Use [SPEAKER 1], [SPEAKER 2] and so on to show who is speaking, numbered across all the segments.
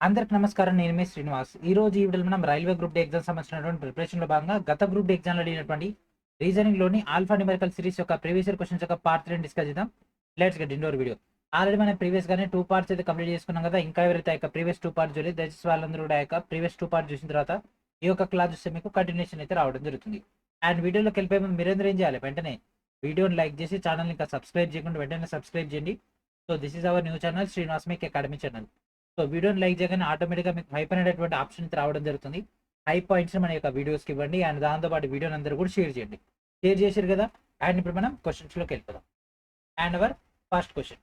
[SPEAKER 1] అందరికి నమస్కారం. నేను మీ శ్రీనివాస్. ఈ వీడియోలో మనం రైల్వే గ్రూప్ డి ఎగ్జామ్ సంబంధించినటువంటి ప్రిపరేషన్‌లో భాగంగా గత గ్రూప్ డి ఎగ్జామ్‌లో అడిగినటువంటి రీజనింగ్‌లోని ఆల్ఫా న్యూమరికల్ సిరీస్ యొక్క ప్రీవియస్ ఇయర్ క్వెషన్స్ యొక్క పార్ట్ 3 డిస్కస్ చేద్దాం. Let's get into hour video. Already మనం ప్రీవియస్‌గానే 2 పార్ట్స్ అయితే కంప్లీట్ చేసుకున్నాం కదా! ఇంకా ఎవరైతే ఆ యొక్క ప్రీవియస్ 2 పార్ట్స్ చూడలేదో దయచేసి వాళ్ళందరూ కూడా ఆ యొక్క ప్రీవియస్ 2 పార్ట్స్ చూసిన తర్వాత ఈ యొక్క క్లాస్ చూస్తే మీకు కంటిన్యూషన్ అయితే రావడం జరుగుతుంది. అండ్ వీడియోలోకి వెళ్ళిపోయే ముందు మీరందరూ ఏం చేయాలి? వెంటనే వీడియోని లైక్ చేసి ఛానల్‌ని ఇంకా సబ్స్క్రైబ్ చేయకుండా వెంటనే సబ్స్క్రైబ్ చేయండి. So this is our new channel Srinivas make academy channel. So వీడియోని లైక్ చేయగానే ఆటోమేటిక్‌గా మీకు హైప్ అనేటటువంటి ఆప్షన్ అయితే రావడం జరుగుతుంది. హైప్ పాయింట్స్‌ని మన యొక్క వీడియోస్‌కి ఇవ్వండి. అండ్ దాంతో పాటు వీడియోని అందరూ కూడా షేర్ చేయండి. షేర్ చేసిర్రు కదా! అండ్ ఇప్పుడు మనం క్వెషన్స్‌లోకి వెళ్ళిపోదాం. And our first question.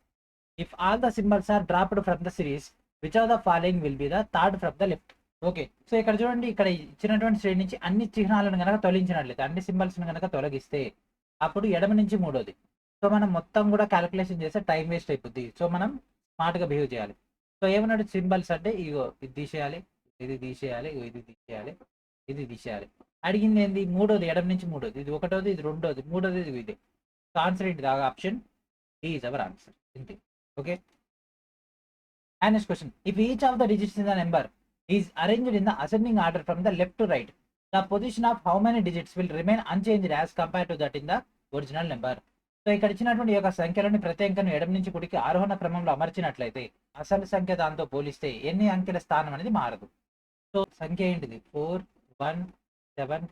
[SPEAKER 1] If all the symbols are dropped from the series which of the following will be the third from the left? Okay. So ఇక్కడ చూడండి, ఇక్కడ ఇచ్చినటువంటి శ్రేణి నుంచి అన్ని చిహ్నాలను గనక తొలగించినట్లయితే, అన్ని సింబల్స్‌ని గనక తొలగిస్తే అప్పుడు ఎడమ నుంచి మూడోది. సో మనం మొత్తం కూడా కాలిక్యులేషన్ చేస్తే టైం వేస్ట్ అయిపోద్ది. సో మనం స్మార్ట్‌గా బిహేవ్ చేయాలి. సో ఏమన్నాడు, సింబల్స్ అంటే ఇగో ఇది తీసేయాలి, ఇది తీసేయాలి, ఇగో ఇది తీసేయాలి, ఇది తీసేయాలి. అడిగింది ఏంది? మూడోది, ఎడమ నుంచి మూడోది. ఇది ఒకటోది, ఇది రెండోది, మూడోది ఇది. సో ఆన్సర్ ఏంటిది? Option D is our answer. ఇంతే. Okay. And next question. If each of the digits in the number is arranged in the ascending order from the left to right, the position of how many digits will remain unchanged as compared to that in the original number? So ఇక్కడ ఇచ్చినటువంటి ఈ యొక్క సంఖ్యలోని ప్రతి అంకెను ఎడమ నుంచి కుడికి ఆరోహణ క్రమంలో అమర్చినట్లయితే అసలు సంఖ్య దాంతో పోలిస్తే ఎన్ని అంకెల స్థానం అనేది మారదు. సో సంఖ్య ఏంటిది? 4, 1, 7,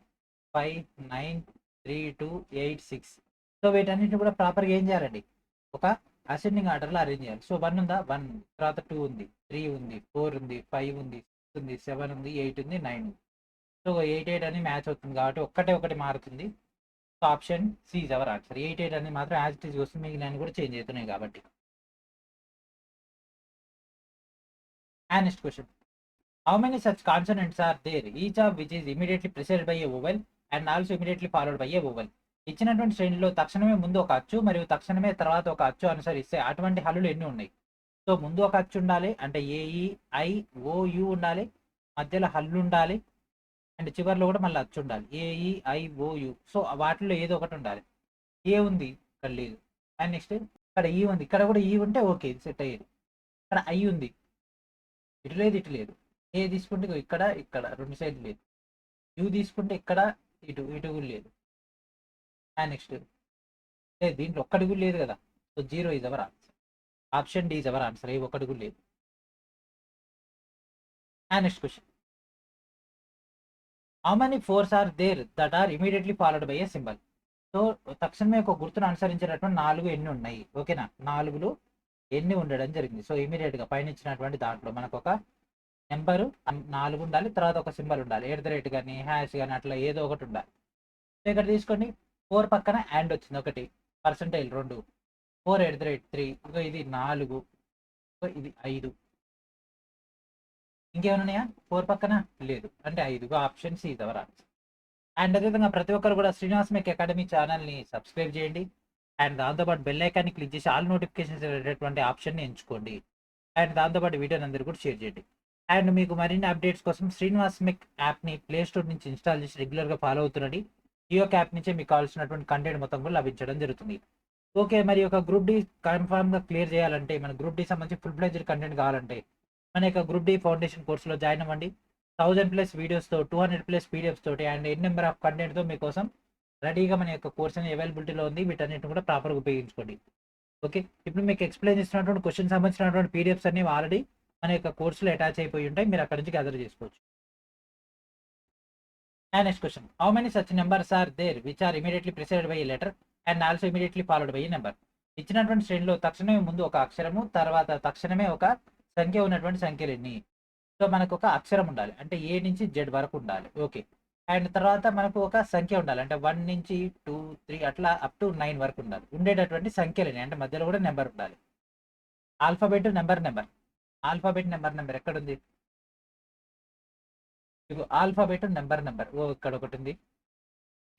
[SPEAKER 1] 5, 9, 3, 2, 8, 6. సో వీటన్నిటిని కూడా ప్రాపర్గా ఏం చేయాలండి? ఒక అసెండింగ్ ఆర్డర్‌లో అరేంజ్ చేయాలి. సో 1 ఉందా? 1 ఉంది. తర్వాత 2 ఉంది, 3 ఉంది, 4 ఉంది, 5 ఉంది, 6 ఉంది, 7 ఉంది, 8 ఉంది, 9 ఉంది. సో 8, 8 అని మ్యాచ్ అవుతుంది కాబట్టి ఒక్కటే ఒకటి మారుతుంది. So option C is our answer. 8, 8 అనేది మాత్రం యాజ్ ఇట్ ఈజ్ వస్తుంది. మిగిలినవి కూడా చేంజ్ అవుతున్నాయి కాబట్టి. And next question. How many such consonants are there each of which is immediately preceded by a vowel and also immediately followed by a vowel? ఇచ్చినటువంటి శ్రేణిలో తక్షణమే ముందు ఒక అచ్చు మరియు తక్షణమే తర్వాత ఒక అచ్చు అనుసరిస్తే అటువంటి హల్లులు ఎన్ని ఉన్నాయి? సో ముందు ఒక అచ్చు ఉండాలి, అంటే ఏఈ ఐ ఓ యు ఉండాలి, మధ్యలో హల్లు ఉండాలి, అండ్ చివరిలో కూడా మళ్ళీ అచ్చు ఉండాలి. A E I O U. So వాటిలో ఏదో ఒకటి ఉండాలి. ఏ ఉంది, ఇక్కడ లేదు. అండ్ నెక్స్ట్ ఇక్కడ ఈ ఉంది, ఇక్కడ కూడా ఈ ఉంటే ఓకే, ఇది సెట్ అయ్యేది. ఇక్కడ ఐ ఉంది, ఇటు లేదు, ఇటు లేదు. ఏ తీసుకుంటే ఇగో ఇక్కడ ఇక్కడ రెండు సైడ్లు లేదు. యూ తీసుకుంటే ఇక్కడ ఇటు ఇటు కూడా లేదు. అండ్ నెక్స్ట్ లేదు, దీంట్లో ఒక్కటి కూడా లేదు కదా. So 0 is our answer. Option D is our answer. ఏ ఒక్కటి కూడా లేదు. And next question. How many fours are there that are immediately followed by a symbol? So తక్షణమే ఒక గుర్తును అనుసరించేటటువంటి 4 ఎన్ని ఉన్నాయి? ఓకేనా, 4లో ఎన్ని ఉండడం జరిగింది? సో ఇమీడియట్ గా పైన ఇచ్చినటువంటి దాంట్లో మనకు ఒక నెంబరు 4 ఉండాలి, తర్వాత ఒక సింబల్ ఉండాలి. ఎట్ ద రేట్ కానీ హ్యాష్ కానీ అట్లా ఏదో ఒకటి ఉండాలి. సో ఇక్కడ తీసుకోండి, 4 పక్కన అండ్ వచ్చింది ఒకటి, పర్సంటైల్ 2, 4 ఎట్ ద రేట్ 3, ఇగో ఇది 4, ఇది 5. ఇంకేమైనా ఉన్నాయా 4 పక్కన? లేదు, అంటే 5. Option C is our answer. And అదేవిధంగా ప్రతి ఒక్కరు కూడా శ్రీనివాస్ మేక్ అకాడమీ ఛానల్ని సబ్స్క్రైబ్ చేయండి. అండ్ దాంతోపాటు బెల్ ఐకాన్ని క్లిక్ చేసి ఆల్ నోటిఫికేషన్స్ అనేటటువంటి ఆప్షన్ని ఎంచుకోండి. అండ్ దాంతోపాటు వీడియోని అందరూ కూడా షేర్ చేయండి. అండ్ మీకు మరిన్ని అప్డేట్స్ కోసం శ్రీనివాస్ మెక్ యాప్ని ప్లే స్టోర్ నుంచి ఇన్స్టాల్ చేసి రెగ్యులర్గా ఫాలో అవుతుండండి. ఈ యొక్క యాప్ నుంచే మీకు కావాల్సినటువంటి కంటెంట్ మొత్తం కూడా లభించడం జరుగుతుంది. ఓకే, మరి ఒక గ్రూప్ డి కన్ఫర్మ్గా క్లియర్ చేయాలంటే, మన గ్రూప్ డి సంబంధించి ఫుల్ ఫ్లెడ్జ్డ్ కంటెంట్ కావాలంటే మన యొక్క గ్రూప్ డి ఫౌండేషన్ కోర్సులో జాయిన్ అవ్వండి. 1000+ వీడియోస్తో, 200+ పీడిఎఫ్స్ తోటి అండ్ ఎన్ నెంబర్ ఆఫ్ కంటెంట్తో మీకోసం రెడీగా మన యొక్క కోర్స్ అనేది అవైలబిలిటీలో ఉంది. వీటన్నిటిని కూడా ప్రాపర్గా ఉపయోగించుకోండి. ఓకే, ఇప్పుడు మీకు ఎక్స్ప్లెయిన్ చేసినటువంటి క్వశ్చన్ సంబంధించినటువంటి పీడిఎఫ్స్ అన్ని ఆల్రెడీ మన యొక్క కోర్సులో అటాచ్ అయిపోయి ఉంటాయి. మీరు అక్కడ నుంచి గ్యాదర్ చేసుకోవచ్చు. And next question. How many such numbers are there which are immediately preceded by a letter and also immediately followed by a number? ఇచ్చినటువంటి శ్రేణిలో తక్షణమే ముందు ఒక అక్షరము, తర్వాత తక్షణమే ఒక సంఖ్య ఉన్నటువంటి సంఖ్యలు ఎన్ని? సో మనకు ఒక అక్షరం ఉండాలి, అంటే ఏ నుంచి జెడ్ వరకు ఉండాలి. ఓకే. అండ్ తర్వాత మనకు ఒక సంఖ్య ఉండాలి, అంటే 1 నుంచి 2, 3 అట్లా అప్ టు 9 వరకు ఉండాలి. ఉండేటటువంటి సంఖ్యలని, అంటే మధ్యలో కూడా నెంబర్ ఉండాలి. Alphabet number number. Alphabet number number ఎక్కడుంది? ఇగో ఆల్ఫాబెట్ నెంబర్ నెంబర్. ఓ ఇక్కడ ఒకటి ఉంది.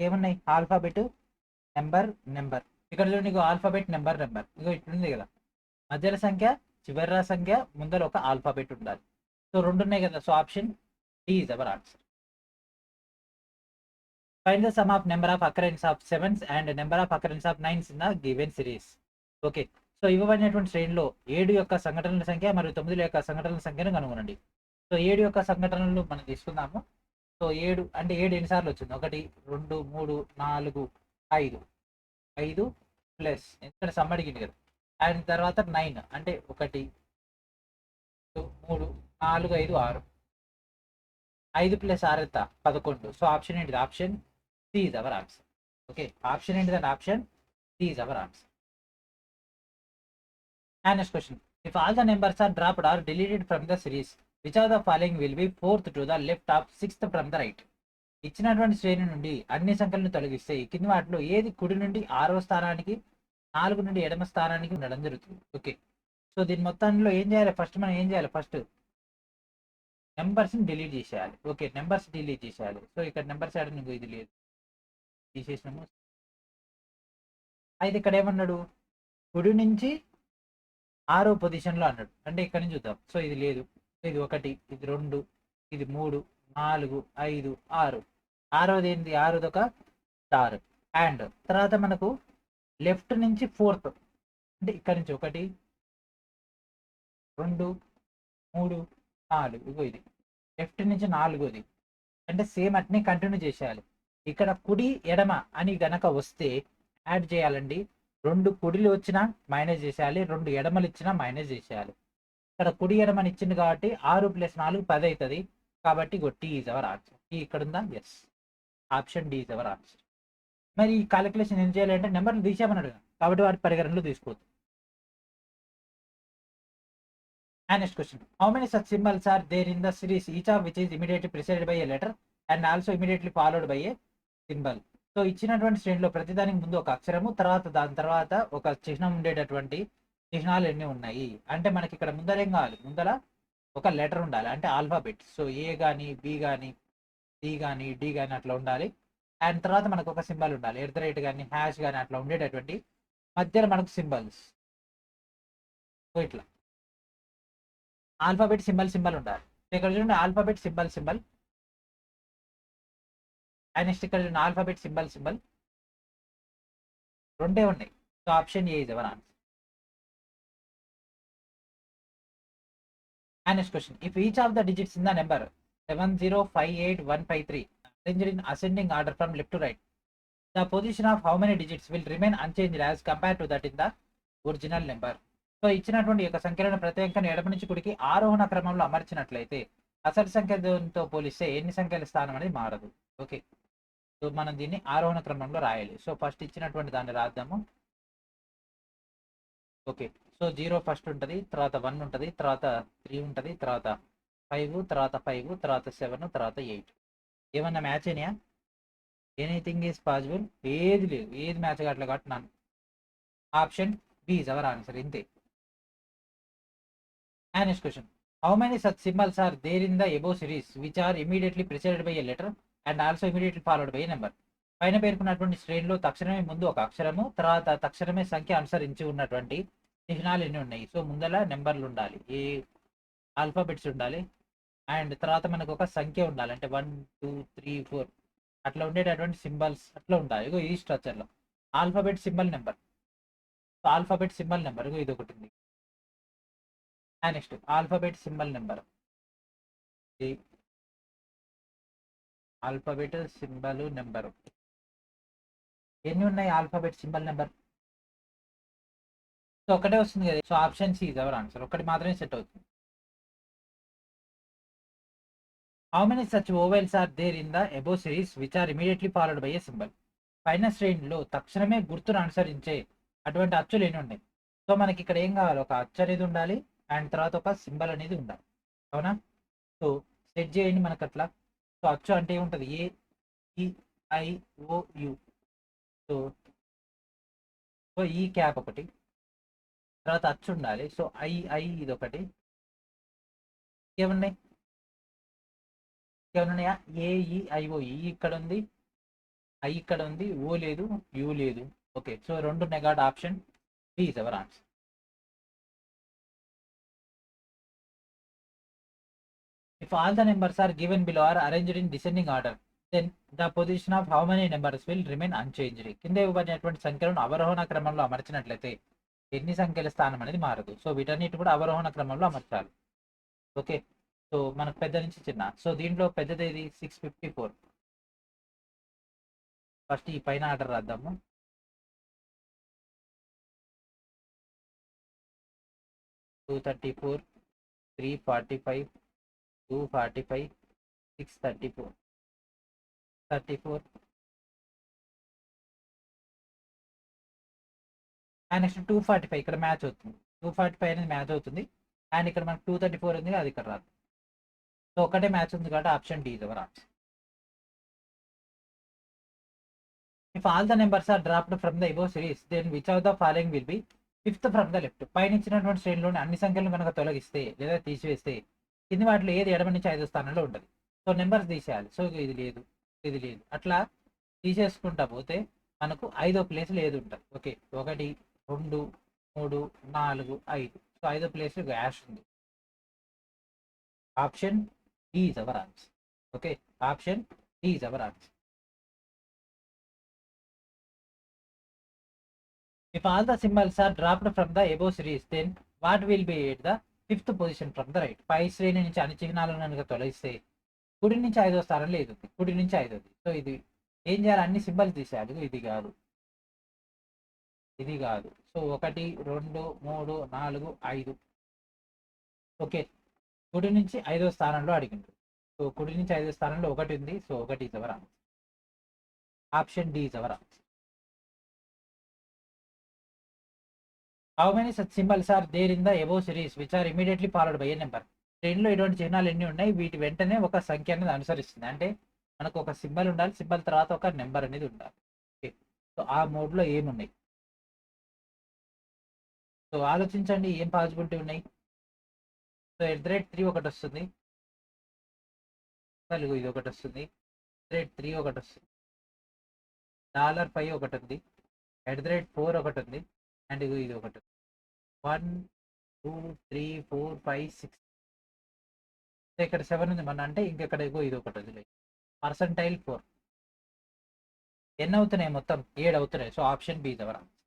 [SPEAKER 1] ఏమున్నాయి? Alphabet number number. ఇక్కడ చూడండి, ఇగో ఆల్ఫాబెట్ నెంబర్ నెంబర్. ఇగో ఇట్లుంది కదా, మధ్యలో సంఖ్య, చివరి సంఖ్య, ముందర ఒక ఆల్ఫాబెట్ ఉండాలి. సో 2 ఉన్నాయి కదా. So option D is our answer. Find the sum of number of occurrence of sevens and number of occurrence of nines in the given series. Okay. So ఇవ్వబడినటువంటి శ్రేణిలో 7 యొక్క సంఘటనల సంఖ్య మరియు 9 యొక్క సంఘటనల సంఖ్యను కనుగొనండి. సో 7 యొక్క సంఘటనలు మనం తీసుకుందాము. సో 7 అంటే 7 ఎన్నిసార్లు వచ్చింది? 1, 2, 3, 4, 5. 5 ప్లస్ ఎందుకంటే సమ్ అడిగింది కదా. అండ్ తర్వాత 9 అంటే 1, 2, 3, 4, 5, 6. 5 ప్లస్ 6 ఎంత? 11. సో ఆప్షన్ ఏంటిది? Option C is our answer. Okay, option ఏంటిదండి? Option C is our answer. And next question. If all the numbers are dropped or deleted from the series, which of the following will be fourth to the left of sixth from the right? ఇచ్చినటువంటి శ్రేణి నుండి అన్ని సంఖ్యలను తొలగిస్తే కింది వాటిలో ఏది కుడి నుండి 6వ స్థానానికి 4 నుండి ఎడమ స్థానానికి ఉండడం జరుగుతుంది. ఓకే, సో దీని మొత్తంలో ఏం చేయాలి? ఫస్ట్ మనం ఏం చేయాలి? ఫస్ట్ నెంబర్స్ని డిలీట్ చేసేయాలి. ఓకే, నెంబర్స్ డిలీట్ చేసేయాలి. సో ఇక్కడ నెంబర్స్ యాడ్ నువ్వు ఇది లేదు తీసేసినాము. అయితే ఇక్కడ ఏమన్నాడు? కుడి నుంచి 6వ పొజిషన్లో అన్నాడు. అంటే ఇక్కడ నుంచి చూద్దాం. సో ఇది లేదు, ఇది 1, ఇది 2, ఇది 3, 4, 5, 6. 6వది ఏంటి? 6వది ఒక స్టార్. అండ్ తర్వాత మనకు లెఫ్ట్ నుంచి 4th అంటే ఇక్కడ నుంచి 1, 2, 3, 4. ఇగో ఇది లెఫ్ట్ నుంచి 4వది. అంటే సేమ్ అట్నే కంటిన్యూ చేసేయాలి. ఇక్కడ కుడి ఎడమ అని గనక వస్తే యాడ్ చేయాలండి. 2 కుడిలు వచ్చినా మైనస్ చేసేయాలి, 2 ఎడమలు ఇచ్చినా మైనస్ చేసేయాలి. ఇక్కడ కుడి ఎడమని ఇచ్చింది కాబట్టి 6 + 4 10 అవుతుంది. కాబట్టి T is our answer. T ఇక్కడ ఉందా? Yes, option D is our answer. మరి ఈ కాలిక్యులేషన్ ఏం చేయాలంటే నెంబర్లు తీసేమన్నాడు కాబట్టి వాటి పరిగణనలో తీసుకోవద్దు. And next question. How many such symbols are there in the series each of which is immediately preceded by a letter and also immediately followed by a symbol? So ఇచ్చినటువంటి శ్రేణిలో ప్రతిదానికి ముందు ఒక అక్షరము, తర్వాత దాని తర్వాత ఒక చిహ్నం ఉండేటటువంటి చిహ్నాలు ఎన్ని ఉన్నాయి అంటే మనకి ఇక్కడ ముందర ఏం కావాలి? ముందర ఒక లెటర్ ఉండాలి, అంటే ఆల్ఫాబెట్. సో ఏ కానీ, బి కానీ, సి కానీ, డి కానీ అట్లా ఉండాలి. అండ్ తర్వాత మనకు ఒక సింబల్ ఉండాలి, @ కానీ, హ్యాష్ కానీ అట్లా ఉండేటటువంటి మధ్యలో మనకు సింబల్స్. సో ఇట్లా ఆల్ఫాబెట్ సింబల్ ఉండాలి. ఇక్కడ చూడండి, ఆల్ఫాబెట్ సింబల్. అండ్ నెక్స్ట్ ఇక్కడ చూడండి, ఆల్ఫాబెట్ సింబల్ రెండే ఉన్నాయి. So option A is our answer. And next question. If each of the digits in the number 7058153 arranged in ascending order from left to right, the position of how many digits will remain unchanged as compared to that in the original number? So ఇచ్చినటువంటి యొక్క సంఖ్యలను ప్రతి అంకెను ఎడమ నుంచి కుడికి ఆరోహణ క్రమంలో అమర్చినట్లయితే అసలు సంఖ్యతో పోలిస్తే ఎన్ని సంఖ్యల స్థానం అనేది మారదు. ఓకే, సో మనం దీన్ని ఆరోహణ క్రమంలో రాయాలి. సో ఫస్ట్ ఇచ్చినటువంటి దాన్ని రాద్దాము. ఓకే, సో 0 ఫస్ట్ ఉంటుంది, తర్వాత 1 ఉంటుంది, తర్వాత 3 ఉంటుంది, తర్వాత 5, తర్వాత 5, తర్వాత 7, తర్వాత 8. ఏమన్నా మ్యాచ్ అయినాయా? Anything is possible. ఏది లేదు, ఏది మ్యాచ్ కావట్లేదు కాబట్టి నన్ను option B is our answer. ఇంతే. And next question. How many such symbols are there in the above series which are immediately preceded by a letter and also immediately followed by a number? పైన పేర్కొన్నటువంటి శ్రేణిలో తక్షణమే ముందు ఒక అక్షరము, తర్వాత తక్షణమే సంఖ్య అనుసరించి ఉన్నటువంటి చిహ్నాలు ఎన్ని ఉన్నాయి? సో ముందర నెంబర్లు ఉండాలి, ఏ ఆల్ఫాబెట్స్ ఉండాలి, అండ్ తర్వాత మనకు ఒక సంఖ్య ఉండాలి, అంటే 1, 2, 3, 4 అట్లా ఉండేటటువంటి సింబల్స్ అట్లా ఉండాలి. ఇగో ఈ స్ట్రక్చర్లో alphabet symbol number, alphabet symbol number ఇగో ఇది ఒకటి ఉంది. And next alphabet symbol number, alphabet symbol number ఎన్ని ఉన్నాయి? ఆల్ఫాబెట్ సింబల్ నెంబర్ సో ఒకటే వస్తుంది కదా. So option C is our answer. ఒకటి మాత్రమే సెట్ అవుతుంది. How many such vowels are there in the above series which are immediately followed by a symbol? పైన శ్రేణిలో తక్షణమే గుర్తును అనుసరించే అటువంటి అచ్చులు ఎన్ని ఉన్నాయి? సో మనకి ఇక్కడ ఏం కావాలి? ఒక అచ్చు అనేది ఉండాలి, అండ్ తర్వాత ఒక సింబల్ అనేది ఉండాలి, అవునా? సో సెట్ చేయండి మనకు అట్లా. సో అచ్చు అంటే ఏముంటుంది? ఏ, ఈ, ఐ, ఓ, యు. సో ఈ క్యాప్ ఒకటి, తర్వాత అచ్చు ఉండాలి. సో ఐ ఇది ఒకటి. ఏమున్నాయి? ఏమన్నాయా? ఏఈఐఓ. ఈ ఇక్కడ ఉంది, ఐ ఇక్కడ ఉంది, ఓ లేదు, యూ లేదు. ఓకే, సో 2 ఉన్నాయి కాబట్టి option B is our answer. If all the numbers are given below are arranged in descending order, then the position of how many numbers will remain unchanged? కింద ఇవ్వబడినటువంటి సంఖ్యలను అవరోహణ క్రమంలో అమర్చినట్లయితే ఎన్ని సంఖ్యల స్థానం అనేది మారదు. సో వీటన్నిటి కూడా అవరోహణ క్రమంలో అమర్చాలి. ఓకే. సో మనకు పెద్ద నుంచి చిన్న. సో దీంట్లో పెద్దది ఏది 654. ఫస్ట్ ఈ పైన ఆర్డర్ రాద్దాము. 234, 345, 245, 634, 34 అండ్ నెక్స్ట్ 245 ఇక్కడ మ్యాచ్ అవుతుంది. 245 అనేది మ్యాచ్ అవుతుంది. అండ్ ఇక్కడ మనకు 234 ఉంది, అది ఇక్కడ రాదు. సో ఒకటే మ్యాచ్ ఉంది కాబట్టి option D is our answer. If all the numbers are dropped from the above series, then which of the following will be fifth from the left? పైన ఇచ్చినటువంటి శ్రేణిలోని అన్ని సంఖ్యలను కనుక తొలగిస్తే లేదా తీసివేస్తే కింది వాటిలో ఏది ఎడమ నుంచి 5వ స్థానంలో ఉంటుంది. సో నెంబర్స్ తీసేయాలి. సో ఇది లేదు, ఇది లేదు, అట్లా తీసేసుకుంటా పోతే మనకు 5వ ప్లేస్లో ఏది ఉంటుంది. ఓకే, 1, 2, 3, 4, 5. సో 5వ ప్లేస్లో యాష్ ఉంది. Option D is our answer. Okay, option D is our answer. If all the symbols are dropped from the above series, then what will be at the 5th position from the right? పై శ్రేణి నుంచి అన్ని చిహ్నాలను కనుక తొలగిస్తే కుడి నుంచి 5వ స్థానంలో ఇది ఉంది. కుడి నుంచి 5వది. సో ఇది ఏం చేయాలి? అన్ని సింబల్స్ తీసేయాలి. ఇది కాదు, ఇది కాదు. సో 1, 2, 3, 4, 5. ఓకే, కుడి నుంచి 5వ స్థానంలో అడిగింది. సో కుడి నుంచి 5వ స్థానంలో 1 ఉంది. So 1 is our answer. Option D is our answer. How many such symbols are there in the above series which are immediately followed by a number? శ్రేణిలో ఇటువంటి చిహ్నాలు ఎన్ని ఉన్నాయి? వీటి వెంటనే ఒక సంఖ్య అనేది అనుసరిస్తుంది. అంటే మనకు ఒక సింబల్ ఉండాలి, సింబల్ తర్వాత ఒక నెంబర్ అనేది ఉండాలి. ఓకే, సో ఆ మోడ్లో ఏమున్నాయి? సో ఆలోచించండి, ఏం పాసిబిలిటీ ఉన్నాయి? సో @3 ఒకటి వస్తుంది, ఇది ఒకటి వస్తుంది, @3 ఒకటి వస్తుంది, $5 ఒకటి ఉంది, @4 ఒకటి ఉంది, అండ్ ఇది ఒకటి. 1, 2, 3, 4, 5, 6. ఇక్కడ 7 ఉంది మన, అంటే ఇంకెక్కడ ఇది ఒకటి ఉంది. పర్సంటైల్ 4. ఎన్ని అవుతున్నాయి? మొత్తం 7 అవుతున్నాయి. So option B is our answer.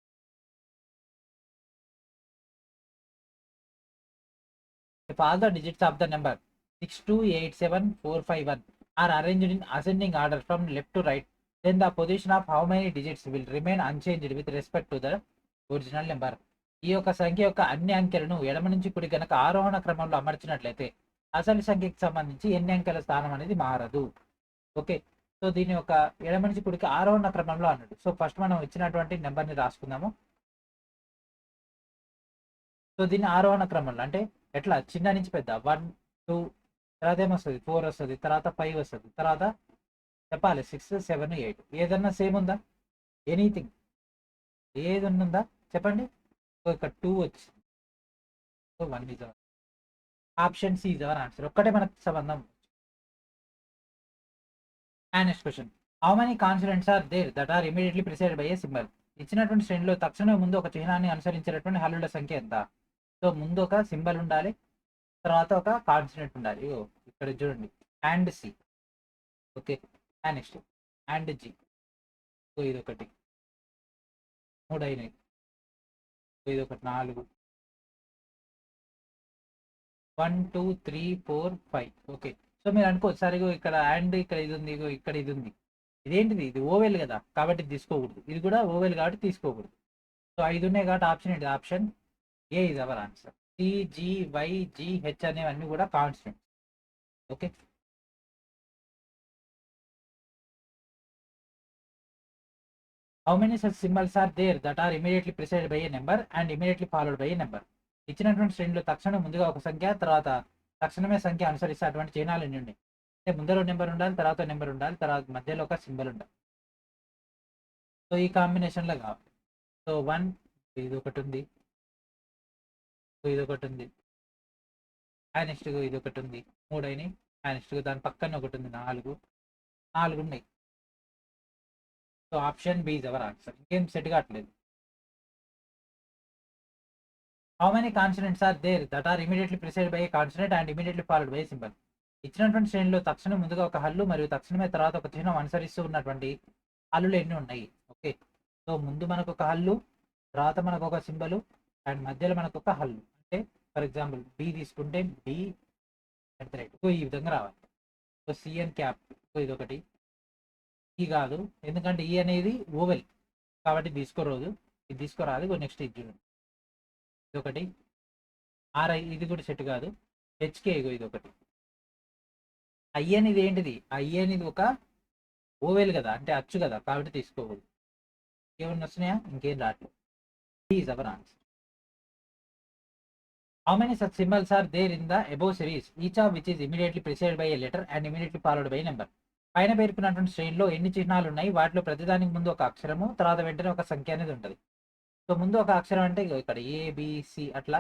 [SPEAKER 1] If all the digits of the number 6287451 are arranged in ascending order from left to right, then the position of how many digits will remain unchanged with respect to the original number? ఈ యొక్క సంఖ్య యొక్క అన్ని అంకెలను ఎడమ నుంచి కుడి కనుక ఆరోహణ క్రమంలో అమర్చినట్లయితే అసలు సంఖ్యకి సంబంధించి ఎన్ని అంకెల స్థానం అనేది మారదు. ఓకే, సో దీని యొక్క ఎడమ నుంచి కుడికి ఆరోహణ క్రమంలో అన్నాడు. సో ఫస్ట్ మనం ఇచ్చినటువంటి నెంబర్ని రాసుకుందాము. సో దీన్ని ఆరోహణ క్రమంలో అంటే ఎట్లా? చిన్న నుంచి పెద్ద 1, 2, తర్వాత ఏమొస్తుంది? 4 వస్తుంది, తర్వాత 5 వస్తుంది, తర్వాత చెప్పాలి 6, 7, 8. ఏదన్నా సేమ్ ఉందా? ఎనీథింగ్ ఏది ఉందా చెప్పండి? ఇక్కడ 2 వచ్చింది. So 1 is our option C is our answer. ఒక్కటే మనకు సంబంధం. And next question, how many consonants are there that are immediately preceded by a symbol? ఇచ్చినటువంటి శ్రేణిలో తక్షణమే ముందు ఒక చిహ్నాన్ని అనుసరించేటటువంటి హల్లుల సంఖ్య ఎంత? సో ముందు ఒక సింబల్ ఉండాలి, తర్వాత ఒక కాన్సనెంట్ ఉండాలి. ఇక్కడ చూడండి, and C. Okay, and next and G. So ఇది ఒకటి, 3 అయినాయి. ఇది ఒకటి 4, 1, 2, 3, 4, 5. ఓకే, సో మీరు అనుకోవచ్చు సరే ఇక్కడ అండ్ ఇక్కడ ఇది ఉంది, ఇక్కడ ఇది ఉంది, ఇదేంటిది? ఇది ఓవెల్ కదా, కాబట్టి తీసుకోకూడదు. ఇది కూడా ఓవెల్ కాబట్టి తీసుకోకూడదు. సో 5 ఉన్నాయి కాబట్టి ఆప్షన్ ఏంటి? Option A is our answer. CGYGH అనేవన్నీ కూడా constant. Okay, how many such symbols are there that are immediately preceded by a number and immediately followed by a number? ఇచ్చినటువంటి శ్రేణిలో తక్షణం ముందుగా ఒక సంఖ్య, తర్వాత తక్షణమే సంఖ్య అనుసరిస్తే అటువంటి చిహ్నాలు ఎన్ని ఉన్నాయి? అంటే ముందర నెంబర్ ఉండాలి, తర్వాత నెంబర్ ఉండాలి, తర్వాత మధ్యలో ఒక సింబల్ ఉండాలి. సో ఈ కాంబినేషన్లో కావాలి. సో 1, ఇది ఒకటి ఉంది, ఇది ఒకటి ఉంది, అండ్ నెక్స్ట్ ఇది ఒకటి ఉంది, 3 అయినాయి. అండ్ నెక్స్ట్ దాని పక్కన ఒకటి ఉంది, 4 ఉన్నాయి. So option B is our answer. ఇంకేం సెట్ కావట్లేదు. How many consonants are there that are immediately preceded by a consonant and immediately followed by a symbol? ఇచ్చినటువంటి శ్రేణిలో తక్షణం ముందుగా ఒక హల్లు మరియు తక్షణమే తర్వాత ఒక చిహ్నం అనుసరిస్తూ ఉన్నటువంటి హల్లులు ఎన్ని ఉన్నాయి? ఓకే, సో ముందు మనకు ఒక హల్లు, తర్వాత మనకు ఒక సింబలు, అండ్ మధ్యలో మనకు ఒక హల్లు, అంటే ఫర్ ఎగ్జాంపుల్ బి తీసుకుంటే బి అట్ ద రైట్ ఈ విధంగా రావాలి. సో సిఎన్ క్యాప్ ఇది ఒకటి. ఈ కాదు, ఎందుకంటే ఈ అనేది ఓవెల్ కాబట్టి తీసుకోరోదు, ఇది తీసుకోరాదు. నెక్స్ట్ ఇది చూడండి, ఇది ఒకటి. ఆర్ఐ ఇది కూడా సెట్ కాదు. హెచ్కే ఇది ఒకటి. ఐ అనేది ఏంటిది, ఐ అనేది ఒక ఓవెల్ కదా, అంటే అచ్చు కదా, కాబట్టి తీసుకోకూడదు. ఏమన్నా వస్తున్నాయా, ఇంకేం రావట్లేదు. Is our answer. How many such symbols are there in the above series, each of which is immediately preceded by a letter and immediately followed by a number? పైన పేర్కొన్నటువంటి శ్రేణిలో ఎన్ని చిహ్నాలు ఉన్నాయి, వాటిలో ప్రతిదానికి ముందు ఒక అక్షరము, తర్వాత వెంటనే ఒక సంఖ్య అనేది ఉంటుంది. సో ముందు ఒక అక్షరం అంటే ఇక్కడ ఏబిసి అట్లా,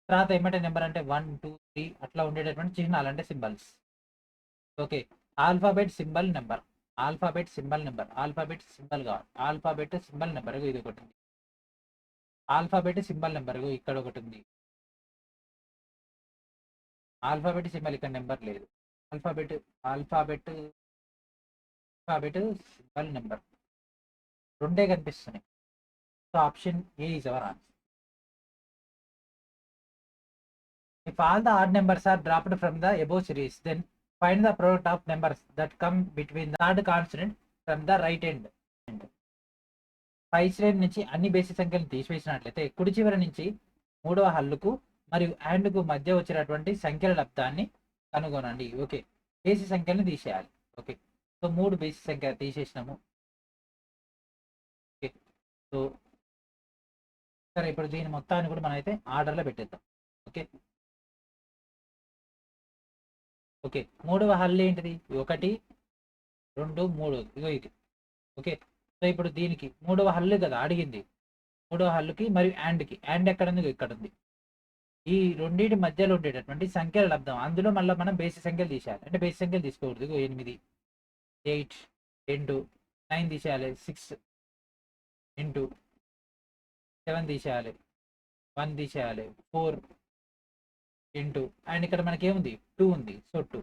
[SPEAKER 1] తర్వాత ఏమంటే నెంబర్ అంటే 1 2 3 అట్లా ఉండేటటువంటి చిహ్నాలు అంటే symbols. Okay, alphabet symbol number, alphabet symbol number, alphabet symbol కావాలి, ఆల్ఫాబెట్ సింబల్ నెంబర్ ఇది ఒకటి ఉంది. ఆల్ఫాబెట్ సింబల్ నెంబర్ ఇక్కడ ఒకటి ఉంది. ఆల్ఫాబెట్ సింబల్ ఇక్కడ నెంబర్ లేదు. Alphabet alphabet alphabet symbol number రెండే కనిపిస్తున్నాయి. So option A is our answer. If all the odd numbers are dropped from the above series, then find the product of numbers that come between the third consonant from the right end. పై శ్రేణి నుంచి అన్ని బేసి సంఖ్యలను తీసివేసినట్లయితే కుడి చివరి నుంచి మూడవ హల్లుకు మరియు అండ్కు మధ్య వచ్చినటువంటి సంఖ్యల లబ్ధాన్ని కనుగొనండి. ఓకే, బేసి సంఖ్యలను తీసేయాలి. ఓకే, సో 3 బేసి సంఖ్య తీసేసినాము. ఓకే, సో సరే, ఇప్పుడు దీని మొత్తాన్ని కూడా మనం అయితే ఆర్డర్లో పెట్టేద్దాం. ఓకే ఓకే, మూడవ హల్లు ఏంటిది, 1 2 3 ఇగో ఇది. ఓకే, సో ఇప్పుడు దీనికి మూడవ హల్లు కదా అడిగింది, మూడవ హల్లుకి మరియు అండ్కి, అండ్ ఎక్కడ ఉంది, ఇక్కడ ఉంది. ఈ రెండింటి మధ్యలో ఉండేటటువంటి సంఖ్యల లబ్ధం, అందులో మళ్ళీ మనం బేసి సంఖ్యలు తీసేయాలి. అంటే బేసి సంఖ్యలు తీసుకోకూడదు. 8 8 2 9 తీసేయాలి, 6 ఇంటూ 7 తీసేయాలి, 1 తీసేయాలి, 4 ఇంటూ అండ్ ఇక్కడ మనకి ఏముంది 2 ఉంది, సో 2.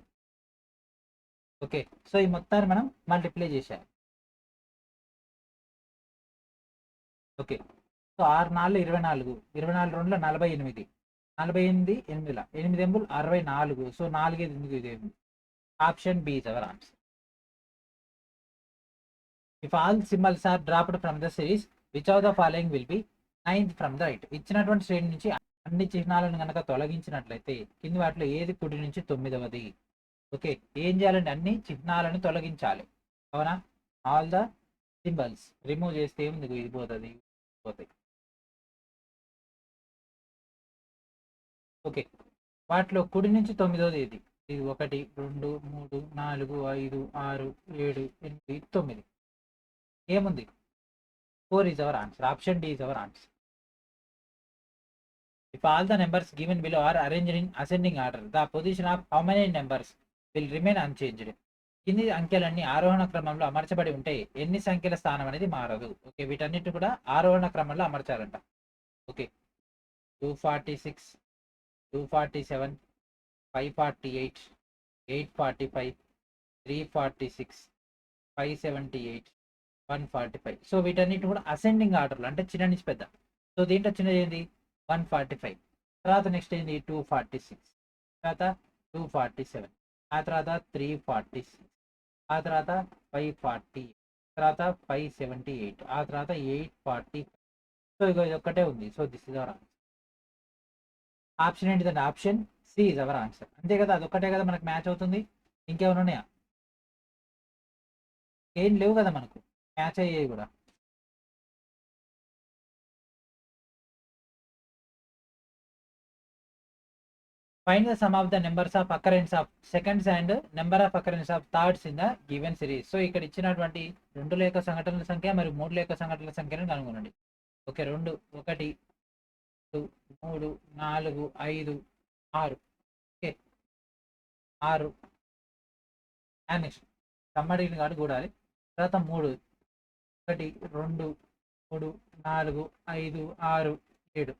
[SPEAKER 1] ఓకే, సో ఈ మొత్తాన్ని మనం మల్టిప్లై చేసేయాలి. ఓకే, సో 6 4 24, 24 2 48, 48 8 8 ఎంబుల్ 64, సో 4 ఇది. Option B is our answer. If all symbols are dropped from the series, which of the following will be 9th from the right? ఇచ్చినటువంటి శ్రేణి నుంచి అన్ని చిహ్నాలను కనుక తొలగించినట్లయితే కింది వాటిలో ఏది కుడి నుంచి 9వది? ఓకే, ఏం చేయాలంటే అన్ని చిహ్నాలను తొలగించాలి. అవునా, ఆల్ ద సింబల్స్ రిమూవ్ చేస్తే ఏముంది, ఇది పోతుంది, పోతాయి. ఓకే, వాటిలో కుడి నుంచి 9వది ఇది. ఇది 1 2 3 4 5 6 7 8 9. ఏముంది, 4 is our answer. Option D is our answer. If all the numbers given below are arranged in ascending order, the position of how many numbers will remain unchanged? కింది అంకెలన్నీ ఆరోహణ క్రమంలో అమర్చబడి ఉంటే ఎన్ని సంఖ్యల స్థానం అనేది మారదు? ఓకే, వీటన్నిటి కూడా ఆరోహణ క్రమంలో అమర్చాలంట. ఓకే, 246 247 548 845 346 578 145. సో వీటన్నిటి కూడా అసెండింగ్ ఆర్డర్లో, అంటే చిన్న నుంచి పెద్ద. సో దీంట్లో చిన్నది ఏంది 145, తర్వాత నెక్స్ట్ ఏంది 246, తర్వాత 247, ఆ తర్వాత 346, ఆ తర్వాత 540, తర్వాత 578, ఆ తర్వాత 840. సో ఇగో ఇది ఒక్కటే ఉంది. So this is our answer. Option ఏంటిదంటే option C is our answer. అంతే కదా, అదొక్కటే కదా మనకు మ్యాచ్ అవుతుంది. ఇంకేమైనా ఉన్నాయా? ఏం లేవు కదా మనకు మ్యాచ్ అయ్యేవి కూడా. Find the sum of the numbers of occurrence of seconds and number of occurrence of thirds in the given series. So ఇక్కడ ఇచ్చినటువంటి 2 లేక సంఘటనల సంఖ్య మరియు 3 లేక సంఘటనల సంఖ్యను కనుగొనండి. ఓకే, 2 1 2 3 4 5 6. ఓకే, 6 అండ్ నెక్స్ట్ సమ్మడిని కాదు కూడాలి. తర్వాత 3 1 2 3 4 5 6 7.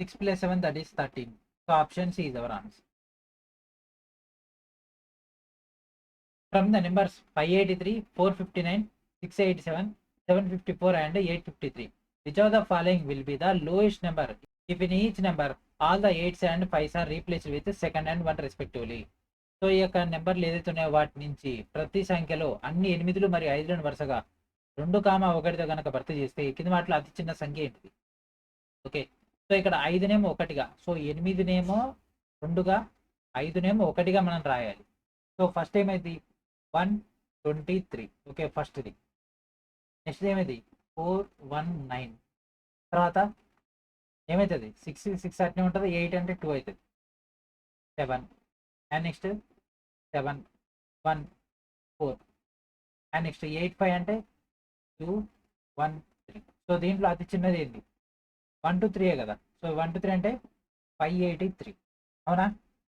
[SPEAKER 1] 6 plus 7, that is 13. So option C is our answer. From the numbers 583, 459, 687, 754 and 853, which of the following will be the lowest number if in each number all the 8s and 5s are replaced with second and 1 respectively. So ఈ యొక్క నెంబర్లు ఏదైతే ఉన్నాయో వాటి నుంచి ప్రతి సంఖ్యలో అన్ని 8 మరియు 5లను వరుసగా 2, 1తో కనుక భర్తీ చేస్తే కింది వాటిలో అతి చిన్న సంఖ్య ఏంటిది? ఓకే, సో ఇక్కడ 5నేమో 1గా, సో 8నేమో 2గా, 5నేమో 1గా మనం రాయాలి. సో ఫస్ట్ ఏమైంది 123. ఓకే, ఫస్ట్ది. నెక్స్ట్ ఏమైంది 419. తర్వాత ఏమవుతుంది 6 అట్నే ఉంటుంది. 8 అంటే 2 అవుతుంది. 7 అండ్ నెక్స్ట్ 7 1 4 అండ్ నెక్స్ట్ 8 5 అంటే 2 1 3. సో దీంట్లో అతి చిన్నది ఏంటి 1 2 3 కదా. సో 1 2 3 అంటే 583. అవునా,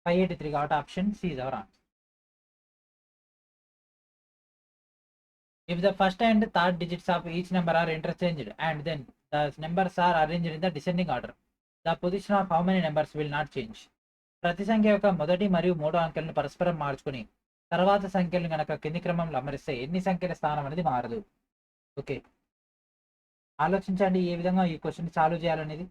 [SPEAKER 1] 583 కాబట్టి option C is our answer. If the first and third digits of each number are interchanged and then the numbers are arranged in the descending order, the position of how many numbers will not change. ప్రతి సంఖ్య యొక్క మొదటి మరియు మూడో అంకెలను పరస్పరం మార్చుకుని తర్వాత సంఖ్యలను గనక కింది క్రమంలో అమరిస్తే ఎన్ని సంఖ్యల స్థానం అనేది మారదు. ఓకే, ఆలోచించండి ఏ విధంగా ఈ క్వశ్చన్ సాల్వ్ చేయాలనేది.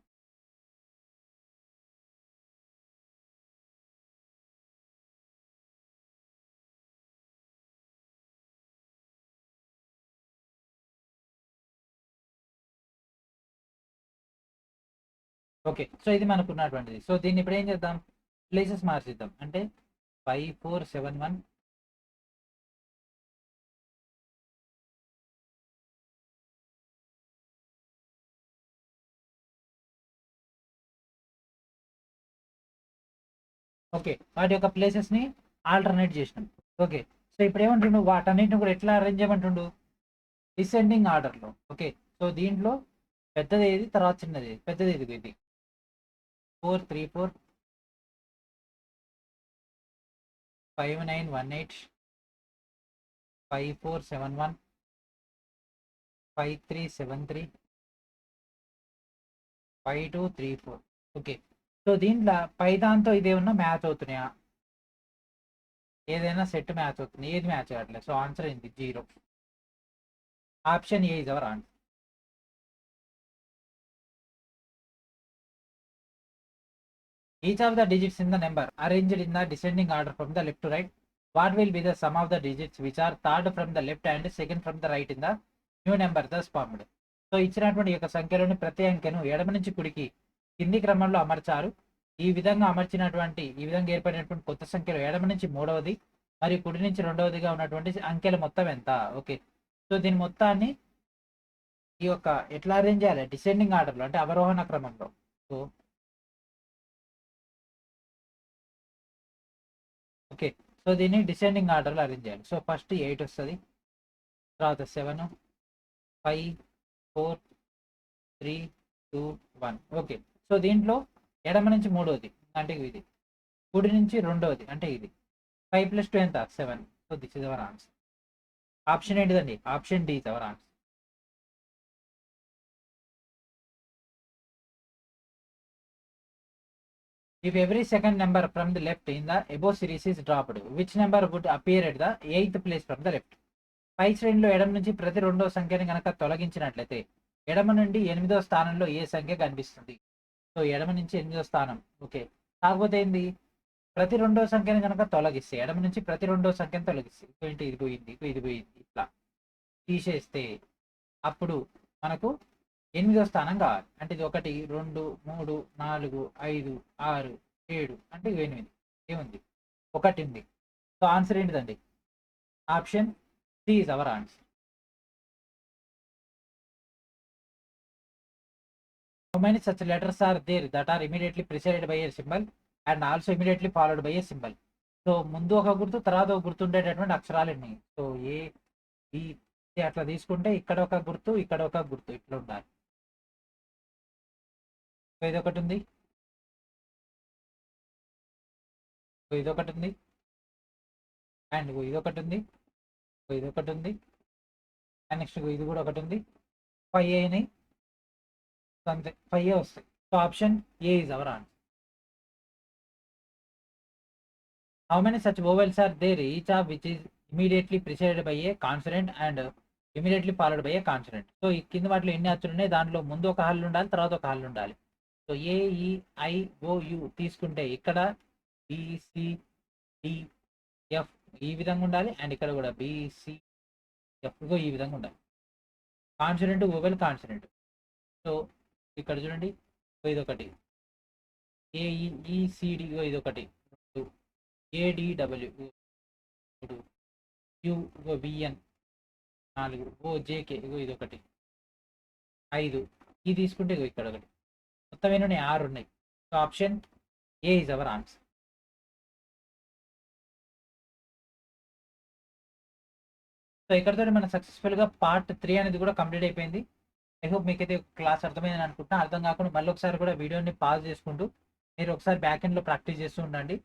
[SPEAKER 1] ఓకే, సో ఇది మనకు ఉన్నటువంటిది. సో దీన్ని ఇప్పుడు ఏం చేద్దాం, ప్లేసెస్ మార్చిద్దాం. అంటే 5 4 7 1. ఓకే, వాటి యొక్క ప్లేసెస్ ని ఆల్టర్నేట్ చేసినాం. ఓకే, సో ఇప్పుడు ఏమంటుండు, వాటన్నిటిని కూడా ఎట్లా అరేంజ్ చేయమంటుండు, డిసెండింగ్ ఆర్డర్లో. ఓకే, సో దీంట్లో పెద్దది ఏది, తర్వాత చిన్నది ఏది? పెద్దది ఇది 4 3 4 5 9 1 8 5 4 7 1 5 3 7 3 5 2 3 4. ఓకే, సో దీంట్లో పై దాంతో ఇదేమన్నా మ్యాచ్ అవుతున్నాయా, ఏదైనా సెట్ మ్యాచ్ అవుతుంది, ఏది మ్యాచ్ అవ్వట్లేదు. సో ఆన్సర్ ఏంటి 0. Option A is our answer. Each of the digits in the number arranged in the descending order from the left to right. What will be the sum of the digits which are third from the left and second from the right in the new number thus formed? So ఇచ్చినటువంటి యొక్క సంఖ్యలోని ప్రతి అంకెను ఎడమ నుంచి కుడికి కింది క్రమంలో అమర్చారు. ఈ విధంగా ఏర్పడినటువంటి కొత్త సంఖ్యలో ఎడమ నుంచి మూడవది మరియు కుడి నుంచి రెండవదిగా ఉన్నటువంటి అంకెల మొత్తం ఎంత? ఓకే, సో దీని మొత్తాన్ని ఈ యొక్క ఎట్లా అరేంజ్ చేయాలి, డిసెండింగ్ ఆర్డర్లో అంటే అవరోహణ క్రమంలో. సో ఓకే, సో దీన్ని డిసెండింగ్ ఆర్డర్లో అరేంజ్ చేయాలి. సో ఫస్ట్ 8 వస్తుంది, తర్వాత 7 5 4 3 2 1. ఓకే, సో దీంట్లో ఎడమ నుంచి మూడవది అంటే ఇది, కుడి నుంచి రెండవది అంటే ఇది. 5 + 2 ఎంత 7. So this is our answer. Option ఏంటిదండి, option D is our answer. If every second number from the left in the above series is dropped, which number would appear at the 8th place from the left? పై శ్రేణిలో ఎడమ నుంచి ప్రతి రెండవ సంఖ్యని కనుక తొలగించినట్లయితే ఎడమ నుండి 8వ స్థానంలో ఏ సంఖ్య కనిపిస్తుంది? సో ఎడమ నుంచి 8వ స్థానం. ఓకే, కాకపోతే ఏంది, ప్రతి రెండవ సంఖ్యని కనుక తొలగిస్తే, ఎడమ నుంచి ప్రతి రెండవ సంఖ్యను తొలగిస్తే ఏంటి, ఇది పోయింది ఇది పోయింది ఇట్లా తీసేస్తే అప్పుడు మనకు 8వ స్థానం కావాలి. అంటే ఇది 1 2 3 4 5 6 7 అంటే 8 ఏముంది, 1 ఉంది. సో ఆన్సర్ ఏంటిదండి, option C is our answer. How many such letters are there that are immediately preceded by a symbol and also immediately followed by a symbol? So ముందు ఒక గుర్తు తర్వాత ఒక గుర్తు ఉండేటటువంటి అక్షరాలన్నీ. సో ఏ బి అట్లా తీసుకుంటే ఇక్కడ ఒక గుర్తు ఇక్కడ ఒక గుర్తు ఇట్లా ఉండాలి. సో ఇదొకటి ఉంది, సో ఇదొకటి ఉంది, అండ్ ఇదొకటి ఉంది, సో ఇదొకటి ఉంది, అండ్ నెక్స్ట్ ఇది కూడా ఒకటి ఉంది. 5 అయినాయి, సో అంతే 5 వస్తాయి. So option A is our answer. How many such vowels are there, each of which is immediately preceded by a consonant and immediately followed by a consonant. So ఈ కింద వాటిలో ఎన్ని అచ్చులు ఉన్నాయి, దాంట్లో ముందు ఒక హల్లు ఉండాలి, తర్వాత ఒక హల్లు ఉండాలి. సో ఏ, ఈ, ఐ, ఓ, యు తీసుకుంటే ఇక్కడ బి, సి, డి, ఎఫ్ ఈ విధంగా ఉండాలి. అండ్ ఇక్కడ కూడా బి, సి, ఎఫ్ ఈ విధంగా ఉండాలి. Consonant, vowel, consonant. సో ఇక్కడ చూడండి, ఇదొకటి ఏఈసిడి, ఇదొకటి, ఏడిడబ్ల్యూ, 3, యు, విఎన్, 4, ఓజేకే, ఇదొకటి, 5 ఇది తీసుకుంటే ఇక్కడ ఒకటి. మొత్తం ఎన్ని 6 ఉన్నాయి. So option A is our answer. So ఇక్కడతో మన సక్సెస్ఫుల్గా పార్ట్ 3 అనేది కూడా కంప్లీట్ అయిపోయింది. ఐ హోప్ మీకైతే క్లాస్ అర్థమైందని అనుకుంటున్నా. అర్థం కాకుండా మళ్ళీ ఒకసారి కూడా వీడియోని పాజ్ చేసుకుంటూ మీరు ఒకసారి బ్యాక్ ఎండ్లో ప్రాక్టీస్ చేస్తూ ఉండండి.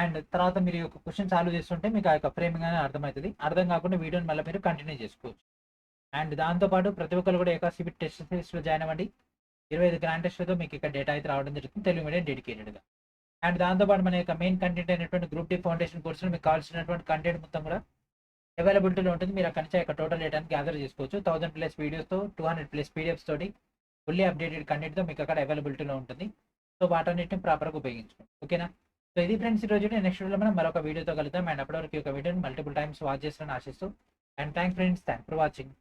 [SPEAKER 1] అండ్ తర్వాత మీరు ఒక క్వశ్చన్ సాల్వ్ చేస్తుంటే మీకు ఆ యొక్క ఫ్రేమింగ్ అనేది అర్థమవుతుంది. అర్థం కాకుండా వీడియోని మళ్ళీ మీరు కంటిన్యూ చేసుకోవచ్చు. అండ్ దాంతోపాటు ప్రతి ఒక్కరు కూడా ఏకాసిబిట్ టెస్ట్ సిరీస్లో జాయిన్ అవ్వండి. 25 గ్రాండ్ టెస్ట్లతో మీకు ఇక్కడ డేటా అయితే రావడం జరుగుతుంది, తెలుగు మీడియం డెడికేటెడ్గా. అండ్ దాంతోపాటు మన యొక్క మెయిన్ కంటెంట్ అయినటువంటి గ్రూప్ డి ఫౌండేషన్ కోర్సులో మీకు కావాల్సినటువంటి కంటెంట్ మొత్తం కూడా అవైలబిలిటీలో ఉంటుంది. మీరు అక్కడి నుంచి ఇక్కడ టోటల్ డేటాని గ్యాదర్ చేసుకోవచ్చు. 1000+ వీడియోస్తో 200+ పీడిఎఫ్స్ తోటి ఫుల్లీ అప్డేటెడ్ కంటెంట్తో మీకు అక్కడ అవైలబిలిటీలో ఉంటుంది. సో వాటన్నిటిని ప్రాపర్గా ఉపయోగించుకోండి. ఓకేనా? సో ఇది ఫ్రెండ్స్ ఈరోజు. నెక్స్ట్ వీడియోలో మనం మరొక వీడియోతో కలుద్దాం. అండ్ అప్పటివరకు ఈ యొక్క వీడియోని మల్టిపుల్ టైమ్స్ వాచ్ చేస్తారని ఆశిస్తూ. And thanks friends, thanks for watching.